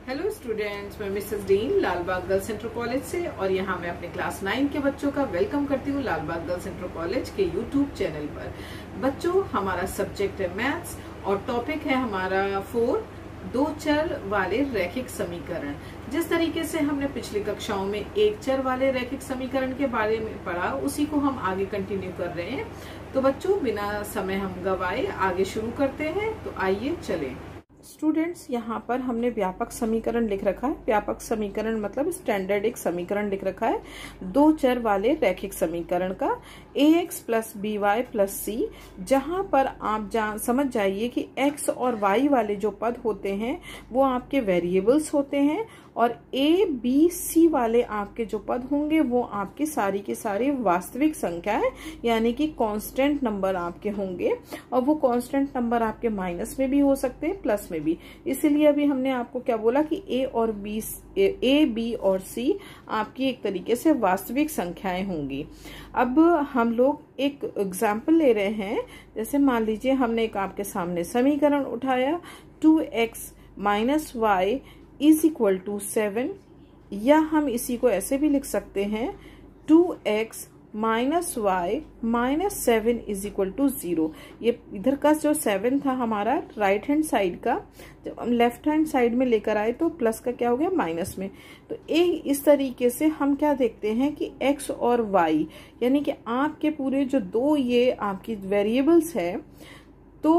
Hello students, मैं Mrs Dean Lalbagh girls inter college से और यहाँ मैं अपने क्लास 9 के बच्चों का वेलकम करती हूँ लालबाग गर्ल्स इंटर कॉलेज के यूट्यूब चैनल पर। बच्चों, हमारा सब्जेक्ट है मैथ्स और टॉपिक है हमारा 4 दो चर वाले रैखिक समीकरण। जिस तरीके से हमने पिछली कक्षाओं में एक चर वाले रैखिक समीकरण के बारे में पढ़ा, उसी को हम आगे कंटिन्यू कर रहे हैं। तो बच्चों, बिना समय हम गवाए आगे शुरू करते हैं। तो आइए चलें। स्टूडेंट्स, यहाँ पर हमने व्यापक समीकरण लिख रखा है। व्यापक समीकरण मतलब स्टैंडर्ड एक समीकरण लिख रखा है दो चर वाले रैखिक समीकरण का, ax plus B Y plus C. जहाँ पर आप समझ जाइए कि x और y वाले जो पद होते हैं वो आपके वेरिएबल्स होते हैं और a, b, c वाले आपके जो पद होंगे वो आपकी सारी की सारी वास्तविक संख्याएं यानी कि कांस्टेंट नंबर आपके होंगे। और वो कांस्टेंट नंबर आपके माइनस में भी हो सकते हैं, प्लस में भी। इसीलिए अभी हमने आपको क्या बोला कि a, b और c आपकी एक तरीके से वास्तविक संख्याएं होंगी। अब हम लोग एक एग्जाम्पल ले रहे हैं। जैसे मान लीजिए हमने एक आपके सामने समीकरण उठाया 2x minus y is equal to 7, या हम इसी को ऐसे भी लिख सकते हैं 2x minus y minus 7 is equal to 0। ये इधर का जो 7 था हमारा राइट हैंड साइड का, जब हम लेफ्ट हैंड साइड में लेकर आए तो प्लस का क्या हो गया, माइनस में। तो इस तरीके से हम क्या देखते हैं कि x और y यानी कि आपके पूरे जो दो ये आपकी वेरिएबल्स है, तो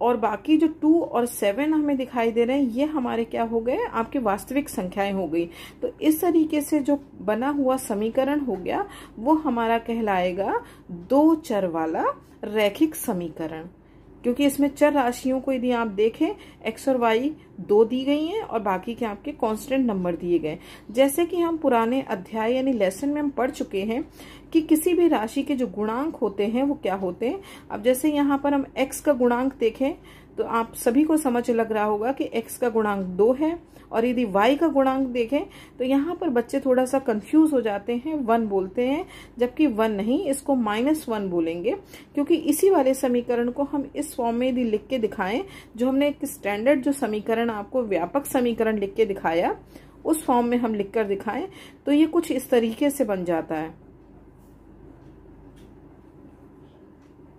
और बाकी जो 2 और 7 हमें दिखाई दे रहे हैं, ये हमारे क्या हो गए, आपके वास्तविक संख्याएं हो गई। तो इस तरीके से जो बना हुआ समीकरण हो गया वो हमारा कहलाएगा दो चर वाला रैखिक समीकरण। क्योंकि इसमें चर राशियों को यदि आप देखें x और y दो दी गई हैं और बाकी के आपके कांस्टेंट नंबर दिए गए। जैसे कि हम पुराने अध्याय यानी लेसन में हम पढ़ चुके हैं कि किसी भी राशि के जो गुणांक होते हैं वो क्या होते हैं। अब जैसे यहाँ पर हम x का गुणांक देखें तो आप सभी को समझ लग रहा होगा कि x का गुणांक 2 है, और यदि y का गुणांक देखें तो यहाँ पर बच्चे थोड़ा सा कंफ्यूज हो जाते हैं, 1 बोलते हैं, जबकि 1 नहीं, इसको -1 बोलेंगे। क्योंकि इसी वाले समीकरण को हम इस फॉर्म में यदि लिख के दिखाएं, जो हमने एक स्टैंडर्ड जो समीकरण आपको व्यापक समीकरण लिख के दिखाया, उस फॉर्म में हम लिख कर दिखाएं तो ये कुछ इस तरीके से बन जाता है।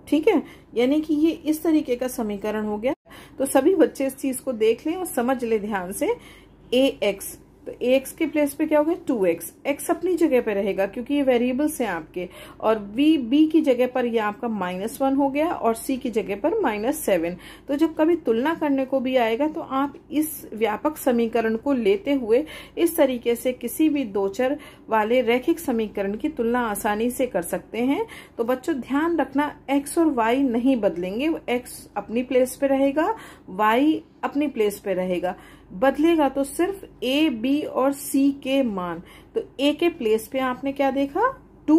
ठीक है, यानी कि ये इस तरीके का समीकरण हो गया। तो सभी बच्चे इस चीज को देख लें और समझ ले ध्यान से। ax, तो ax के प्लेस पे क्या होगा, 2x। x अपनी जगह पे रहेगा क्योंकि ये वेरिएबल्स हैं आपके, और b की जगह पर ये आपका -1 हो गया और c की जगह पर -7। तो जब कभी तुलना करने को भी आएगा तो आप इस व्यापक समीकरण को लेते हुए इस तरीके से किसी भी दो चर वाले रैखिक समीकरण की तुलना आसानी से कर सकते हैं। तो बच्चों ध्यान रखना, x और y नहीं बदलेंगे, x अपनी प्लेस पे रहेगा, y अपनी प्लेस पे रहेगा। बदलेगा तो सिर्फ a, b और c के मान। तो a के प्लेस पे आपने क्या देखा, 2,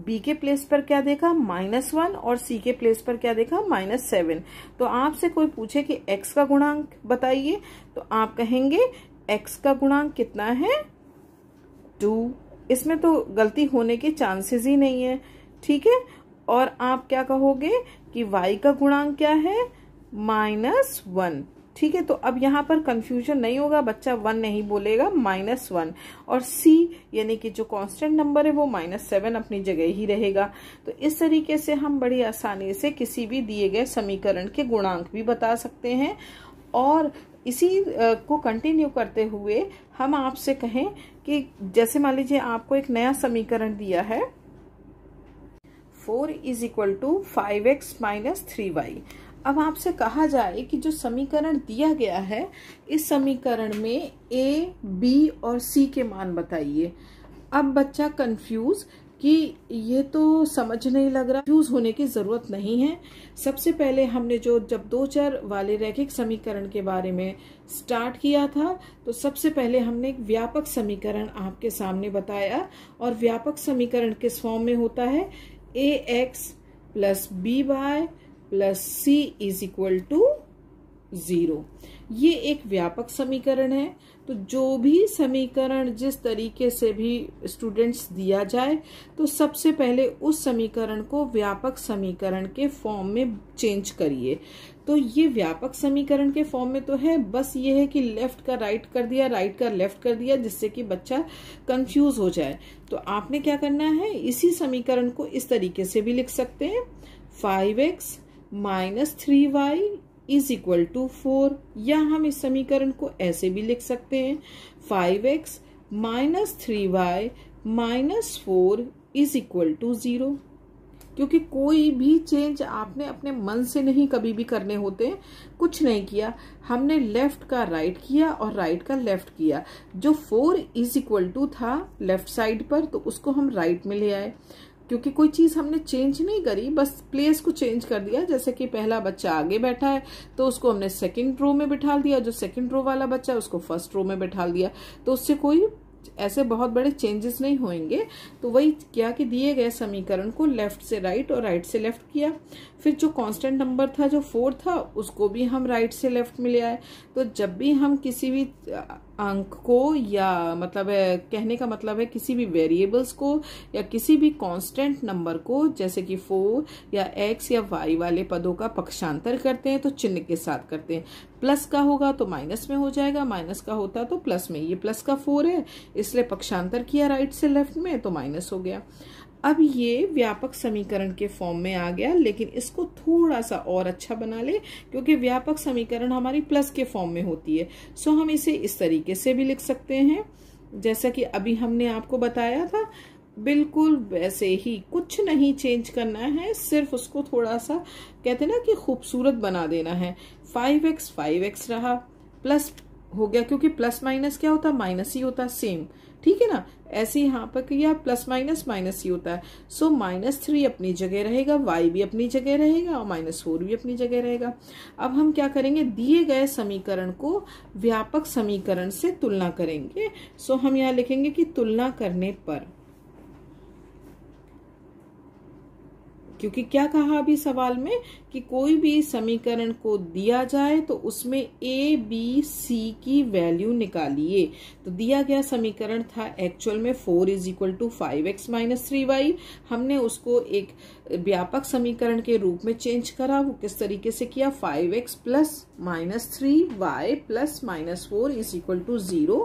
b के प्लेस पर क्या देखा, -1, और c के प्लेस पर क्या देखा, -7। तो आपसे कोई पूछे कि x का गुणांक बताइए तो आप कहेंगे x का गुणांक कितना है, 2। इसमें तो गलती होने के चांसेस ही नहीं है। ठीक है, और आप क्या कहोगे कि y का गुणांक क्या है, -1। ठीक है, तो अब यहाँ पर कंफ्यूजन नहीं होगा, बच्चा 1 नहीं बोलेगा, -1, और c यानी कि जो कांस्टेंट नंबर है वो -7 अपनी जगह ही रहेगा। तो इस तरीके से हम बड़ी आसानी से किसी भी दिए गए समीकरण के गुणांक भी बता सकते हैं। और इसी को कंटिन्यू करते हुए हम आपसे कहें कि जैसे मान लीजिए आपको एक नया समीकरण दिया है 4 is equal to 5x minus 3y। अब आपसे कहा जाए कि जो समीकरण दिया गया है, इस समीकरण में a, b और c के मान बताइए। अब बच्चा कंफ्यूज कि ये तो समझ नहीं लग रहा, कंफ्यूज होने की जरूरत नहीं है। सबसे पहले हमने जब दो चर वाले रैखिक समीकरण के बारे में स्टार्ट किया था, तो सबसे पहले हमने एक व्यापक समीकरण आपके सामने बताया, और व्यापक समीकरण किस फॉर्म में होता है, ax plus B Y plus c is equal to 0। ये एक व्यापक समीकरण है। तो जो भी समीकरण जिस तरीके से भी स्टूडेंट्स दिया जाए, तो सबसे पहले उस समीकरण को व्यापक समीकरण के फॉर्म में चेंज करिए। तो ये व्यापक समीकरण के फॉर्म में तो है, बस ये है कि लेफ्ट का राइट कर दिया, राइट का लेफ्ट कर दिया, जिससे कि बच्चा कंफ्यूज हो जाए। तो आपने क्या करना है, इसी समीकरण को इस तरीके से भी लिख सकते हैं, 5x minus 3y is equal to 4, या हम इस समीकरण को ऐसे भी लिख सकते हैं, 5x minus 3y minus 4 is equal to 0। क्योंकि कोई भी चेंज आपने अपने मन से नहीं कभी भी करने होते, कुछ नहीं किया, हमने लेफ्ट का राइट किया और राइट का लेफ्ट किया। जो 4 इज इक्वल टू था लेफ्ट साइड पर, तो उसको हम राइट में ले आए, क्योंकि कोई चीज हमने चेंज नहीं करी, बस प्लेस को चेंज कर दिया। जैसे कि पहला बच्चा आगे बैठा है तो उसको हमने सेकंड रो में बिठा दिया, जो सेकंड रो वाला बच्चा है उसको फर्स्ट रो में बिठा दिया, तो उससे कोई ऐसे बहुत बड़े चेंजेस नहीं होंगे। तो वही क्या कि दिए गए समीकरण को लेफ्ट से राइट और राइट से लेफ्ट किया। फिर जो कांस्टेंट नंबर था, जो 4 था, उसको भी हम राइट से लेफ्ट में ले आए। तो जब भी हम किसी भी अंक को, या मतलब है कहने का मतलब है किसी भी वेरिएबल्स को या किसी भी कांस्टेंट नंबर को, जैसे कि 4 या x या y वाले पदों का पक्षांतर करते हैं तो चिन्ह के साथ करते हैं। प्लस का होगा तो माइनस में हो जाएगा, माइनस का होता तो प्लस में। ये प्लस का 4 है, इसलिए पक्षांतर किया राइट से लेफ्ट में तो माइनस हो गया। अब ये व्यापक समीकरण के फॉर्म में आ गया, लेकिन इसको थोड़ा सा और अच्छा बना ले, क्योंकि व्यापक समीकरण हमारी प्लस के फॉर्म में होती है। सो हम इसे इस तरीके से भी लिख सकते हैं, जैसा कि अभी हमने आपको बताया था, बिल्कुल वैसे ही, कुछ नहीं चेंज करना है, सिर्फ उसको थोड़ा सा कहते हैं ना कि खूबसूरत बना देना है। 5x रहा, प्लस हो गया, क्योंकि प्लस माइनस क्या होता है, माइनस ही होता है, सेम, ठीक है ना। ऐसे यहाँ पर किया, प्लस माइनस माइनस ही होता है। सो -3 अपनी जगह रहेगा, y भी अपनी जगह रहेगा और -4 भी अपनी जगह रहेगा। अब हम क्या करेंगे, दिए गए समीकरण को व्यापक समीकरण से तुलना करेंगे। सो हम यहाँ लिखेंगे कि तुलना करने पर, क्योंकि क्या कहा अभी सवाल में कि कोई भी समीकरण को दिया जाए तो उसमें a, b, c की वैल्यू निकालिए। तो दिया गया समीकरण था एक्चुअल में 4 is equal to 5x minus 3y। हमने उसको एक व्यापक समीकरण के रूप में चेंज करा। वो किस तरीके से किया, 5x plus minus 3y plus minus 4 is equal to 0।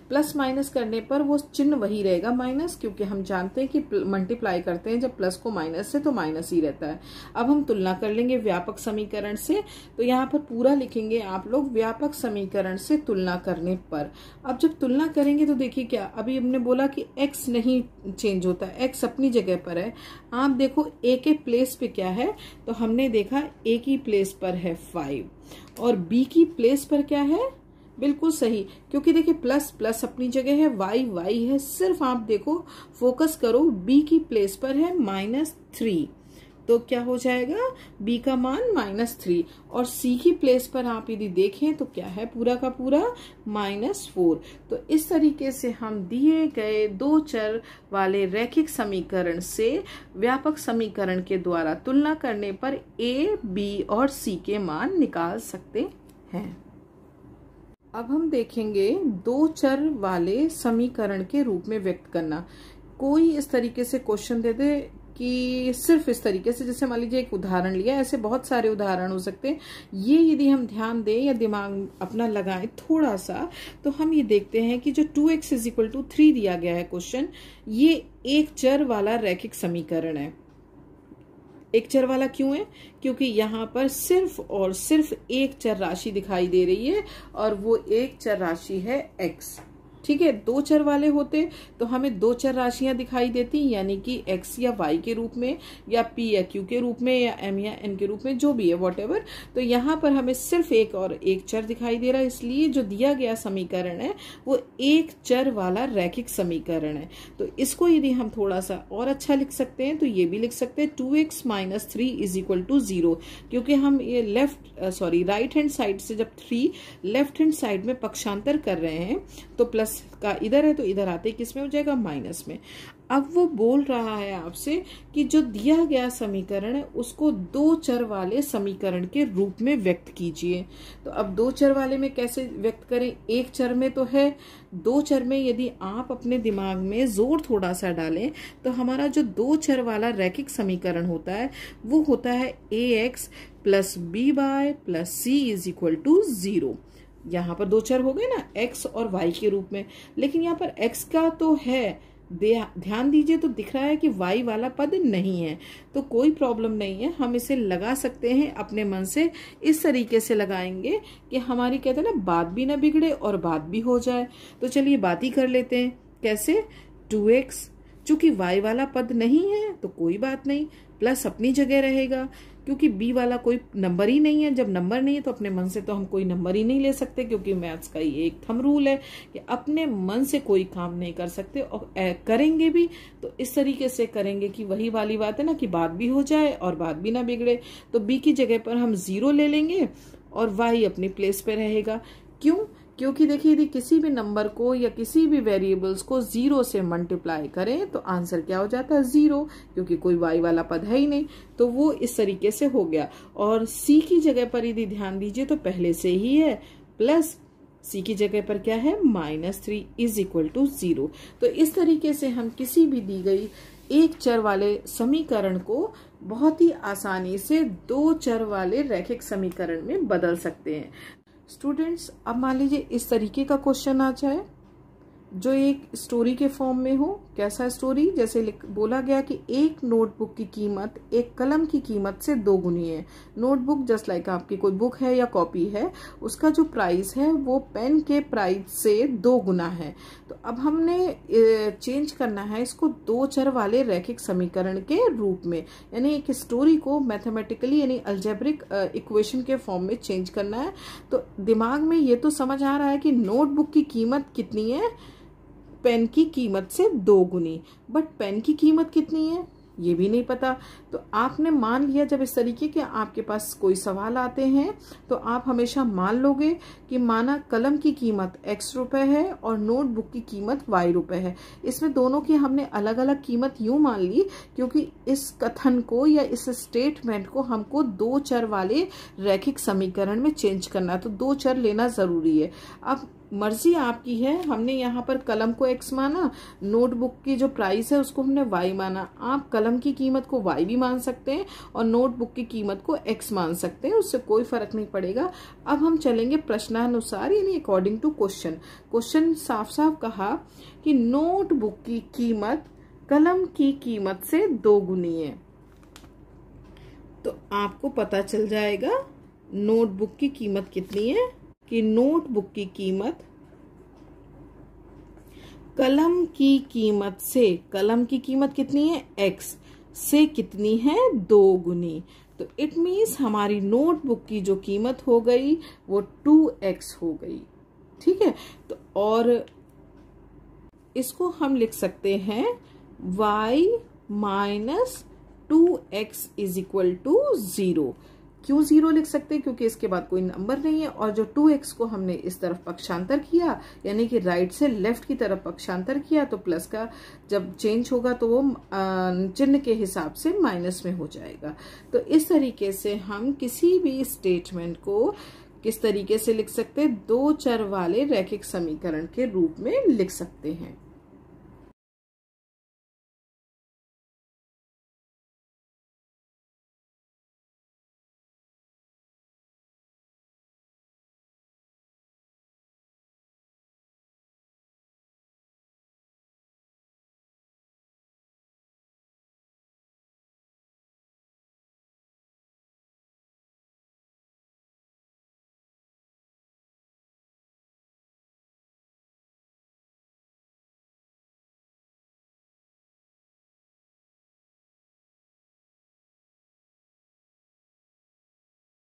Plus minus करने पर वो चिन्ह वही रहेगा माइनस, क्योंकि हम जानते हैं कि मल्टीप्लाई करते हैं जब प्लस को माइनस से तो माइनस ही रहता है। अब हम तुलना कर लेंगे व्यापक समीकरण से, तो यहाँ पर पूरा लिखेंगे आप लोग, व्यापक समीकरण से तुलना करने पर। अब जब तुलना करेंगे तो देखिए क्या, अभी हमने बोला कि x नहीं चेंज होता, x अपनी जगह पर है। आप देखो a के प्लेस पे क्या है, तो हमने देखा a की प्लेस पर है 5 और b की प्लेस पर क्या है, बिल्कुल सही, क्योंकि देखिए प्लस प्लस अपनी जगह है, y है। सिर्फ आप देखो, फोकस करो, b की प्लेस पर है -3, तो क्या हो जाएगा, b का मान -3, और c की प्लेस पर आप यदि देखें तो क्या है, पूरा का पूरा -4। तो इस तरीके से हम दिए गए 2 चर वाले रैखिक समीकरण से व्यापक समीकरण के द्वारा तुलना करने पर a, b और c के मान निकाल सकते हैं। अब हम देखेंगे 2 चर वाले समीकरण के रूप में व्यक्त करना। कोई इस तरीके से क्वेश्चन दे दे कि सिर्फ इस तरीके से, जैसे मान लीजिए एक उदाहरण लिया, ऐसे बहुत सारे उदाहरण हो सकते हैं। ये यदि हम ध्यान दें या दिमाग अपना लगाएं थोड़ा सा, तो हम ये देखते हैं कि जो 2x इज इक्वल टू 3 दिया गया है क्वेश्चन, ये एक चर वाला रैखिक समीकरण है। एक चर वाला क्यों है, क्योंकि यहाँ पर सिर्फ और सिर्फ एक चर राशि दिखाई दे रही है, और वो एक चर राशि है x। ठीक है, 2 चर वाले होते तो हमें 2 चर राशियां दिखाई देती, यानी कि x या y के रूप में, या p या q के रूप में, या m या n के रूप में, जो भी है व्हाटएवर। तो यहाँ पर हमें सिर्फ एक और एक चर दिखाई दे रहा है, इसलिए जो दिया गया समीकरण है वो एक चर वाला रैखिक समीकरण है। तो इसको यदि हम थोड़ा सा और अच्छा लिख सकते हैं तो ये भी लिख सकते हैं 2x minus 3 is equal to 0, क्योंकि हम ये राइट हैंड साइड से जब 3 लेफ्ट हैंड साइड में पक्षांतर कर रहे हैं तो प्लस प्लस का इधर है तो इधर आते ही किस में हो जाएगा, माइनस में। अब वो बोल रहा है आपसे कि जो दिया गया समीकरण है उसको दो चर वाले समीकरण के रूप में व्यक्त कीजिए। तो अब दो चर वाले में कैसे व्यक्त करें, एक चर में तो है, दो चर में यदि आप अपने दिमाग में जोर थोड़ा सा डालें तो हमारा जो दो चर वाला रैखिक समीकरण होता है वो होता है ax plus B Y plus c is equal to 0। यहाँ पर दो चर हो गए ना, x और y के रूप में, लेकिन यहाँ पर x का तो है, ध्यान दीजिए तो दिख रहा है कि y वाला पद नहीं है, तो कोई प्रॉब्लम नहीं है, हम इसे लगा सकते हैं अपने मन से। इस तरीके से लगाएंगे कि हमारी कहते हैं ना बात भी ना बिगड़े और बात भी हो जाए। तो चलिए बात ही कर लेते हैं, कैसे, 2x, चूंकि y वाला पद नहीं है तो कोई बात नहीं, प्लस अपनी जगह रहेगा, क्योंकि b वाला कोई नंबर ही नहीं है। जब नंबर नहीं है तो अपने मन से तो हम कोई नंबर ही नहीं ले सकते, क्योंकि मैथ्स का ये एक थंब रूल है कि अपने मन से कोई काम नहीं कर सकते, और करेंगे भी तो इस तरीके से करेंगे कि वही वाली बात है ना कि बात भी हो जाए और बात भी ना बिगड़े। तो b की जगह पर हम 0 ले लेंगे और y अपनी प्लेस पे रहेगा। क्यों, क्योंकि देखिए यदि किसी भी नंबर को या किसी भी वेरिएबल्स को 0 से मल्टीप्लाई करें तो आंसर क्या हो जाता है, 0, क्योंकि कोई y वाला पद है ही नहीं। तो वो इस तरीके से हो गया। और c की जगह पर यदि ध्यान दीजिए तो पहले से ही है, प्लस c की जगह पर क्या है, -3 इज इक्वल टू 0। तो इस तरीके से हम किसी भी दी गई एक चर वाले समीकरण को बहुत ही आसानी से दो चर वाले रैखिक समीकरण में बदल सकते हैं। स्टूडेंट्स, अब मान लीजिए इस तरीके का क्वेश्चन आ जाए जो एक स्टोरी के फॉर्म में हो। कैसा स्टोरी, जैसे बोला गया कि एक नोटबुक की कीमत एक कलम की कीमत से 2 गुनी है। नोटबुक जस्ट लाइक आपकी कोई बुक है या कॉपी है, उसका जो प्राइस है वो पेन के प्राइस से 2 गुना है। तो अब हमने चेंज करना है इसको दो चर वाले रैखिक समीकरण के रूप में, यानी एक स्टोरी को मैथमेटिकली यानी अलजेब्रिक इक्वेशन के फॉर्म में चेंज करना है। तो दिमाग में ये तो समझ आ रहा है कि नोटबुक की कीमत कितनी है, पेन की कीमत से 2 गुनी, बट पेन की कीमत कितनी है ये भी नहीं पता। तो आपने मान लिया, जब इस तरीके के आपके पास कोई सवाल आते हैं तो आप हमेशा मान लोगे कि माना कलम की कीमत x रुपए है और नोटबुक की कीमत y रुपए है। इसमें दोनों की हमने अलग अलग कीमत यूं मान ली क्योंकि इस कथन को या इस स्टेटमेंट को हमको दो चर वाले रैखिक समीकरण में चेंज करना है, तो दो चर लेना जरूरी है। अब मर्जी आपकी है, हमने यहाँ पर कलम को x माना, नोटबुक की जो प्राइस है उसको हमने y माना। आप कलम की कीमत को y भी मान सकते हैं और नोटबुक की कीमत को x मान सकते हैं, उससे कोई फर्क नहीं पड़ेगा। अब हम चलेंगे प्रश्नानुसार यानी अकॉर्डिंग टू क्वेश्चन। क्वेश्चन साफ साफ कहा कि नोटबुक की कीमत कलम की कीमत से 2 गुनी है, तो आपको पता चल जाएगा नोटबुक की कीमत कितनी है कि नोटबुक की कीमत कलम की कीमत से, कलम की कीमत कितनी है x से कितनी है 2 गुनी। तो इट मीन्स हमारी नोटबुक की जो कीमत हो गई वो 2x हो गई, ठीक है। तो और इसको हम लिख सकते हैं y minus 2x is equal to 0। क्यों 0 लिख सकते हैं, क्योंकि इसके बाद कोई नंबर नहीं है और जो 2x को हमने इस तरफ पक्षांतर किया यानी कि राइट से लेफ्ट की तरफ पक्षांतर किया, तो प्लस का जब चेंज होगा तो वो चिन्ह के हिसाब से माइनस में हो जाएगा। तो इस तरीके से हम किसी भी स्टेटमेंट को किस तरीके से लिख सकते हैं, दो चर वाले रैखिक समीकरण के रूप में लिख सकते हैं।